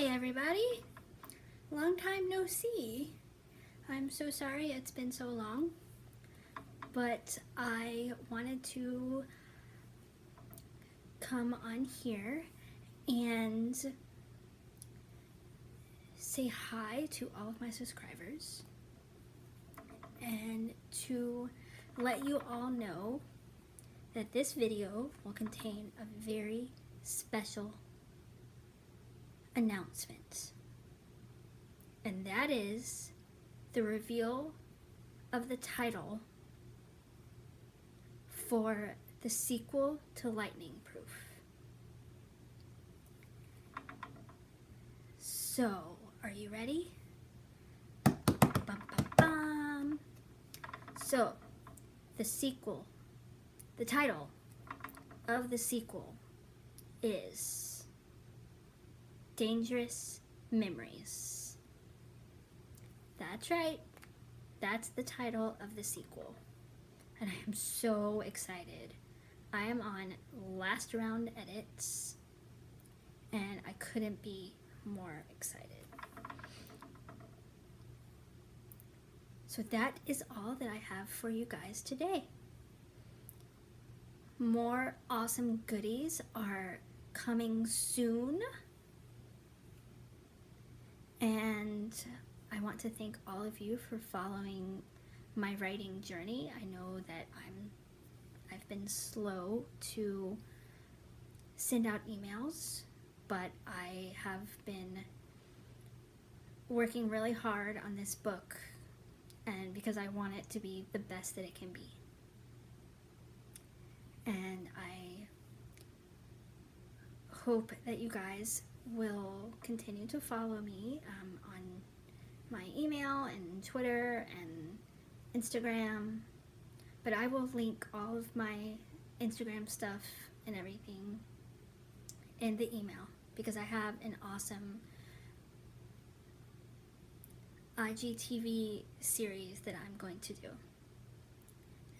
Hi everybody! Long time no see. I'm so sorry it's been so long, but I wanted to come on here and say hi to all of my subscribers and to let you all know that this video will contain a very special announcement. And that is the reveal of the title for the sequel to Lightning Proof. So, are you ready? Bum, bum, bum. So, the sequel, the title of the sequel is Dangerous Memories. That's right, that's the title of the sequel. And I am so excited. I am on last round edits and I couldn't be more excited. So that is all that I have for you guys today. More awesome goodies are coming soon. And I want to thank all of you for following my writing journey. I know that I've been slow to send out emails, but I have been working really hard on this book, and because I want it to be the best that it can be. And I hope that you guys will continue to follow me on my email and Twitter and Instagram, but I will link all of my Instagram stuff and everything in the email because I have an awesome IGTV series that I'm going to do,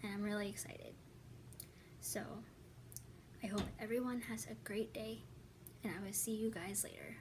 and I'm really excited. So I hope everyone has a great day, and I will see you guys later.